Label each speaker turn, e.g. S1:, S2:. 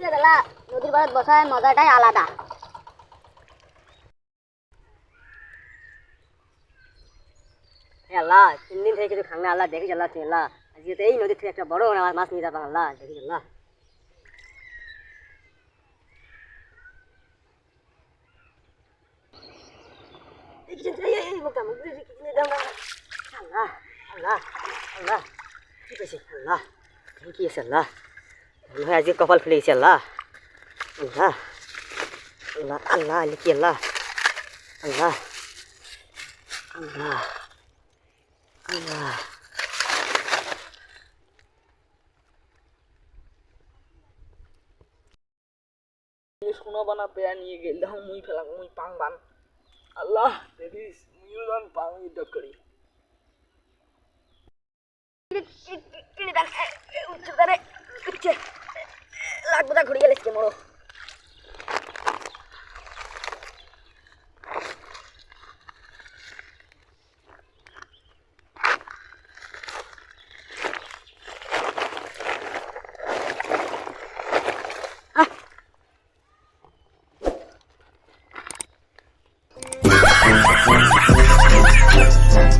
S1: নদীর পাড়ে বসায় মজাটাই আলাদা। আল্লাহ 3 দিন থেকে কিছু খাং না আল্লাহ, দেখি আল্লাহ তুই আল্লাহ আজকে তো এই নদীর থেকে একটা বড় মাছ নিয়ে যাবা আল্লাহ, দেখি আল্লাহ। আল্লাহ আল্লাহ আল্লাহ কি পেয়েছি আল্লাহ, কি আছে আল্লাহ, আজকে কপাল ফেলে গেছি আল্লাহ। আল্লাহ আল্লাহ আল্লাহ কি আল্লাহ, আল্লাহ আল্লাহ আল্লাহ।
S2: সোনা বানা পেয়া নিয়ে গেল দেখো মুই ফেলাম মুই পাং বান আল্লাহ দেখিস মুইলান পাং ইদত করি
S1: লাগবে ঘুরিয়ে গেলে মরো।